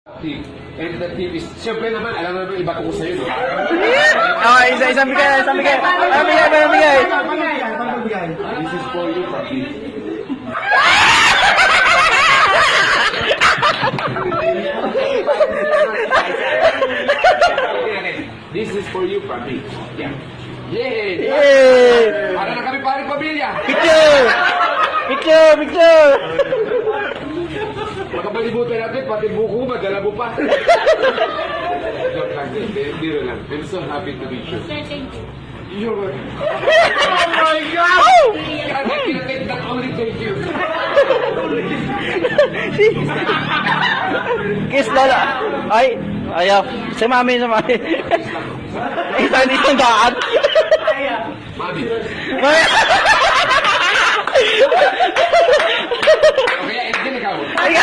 And the tip is, siyempre naman, alam mo naman, iba ko sa'yo. Okay, isang bigay. Bigay. This is for you, papi. This is for you, papi. Yeah. Yay! Yay! Para na kami paring pamilya. Picture! Makapalibutan natin, pati buko, madala mo pa. Joke lang, biro lang. I'm so happy to meet you. Sir, thank you. You're welcome. Oh my God! I cannot not only thank you. Kiss lola. Ay, ayaw. Si mami. Isang daan. Mami. Mami. Okay, and then ikaw. Ay,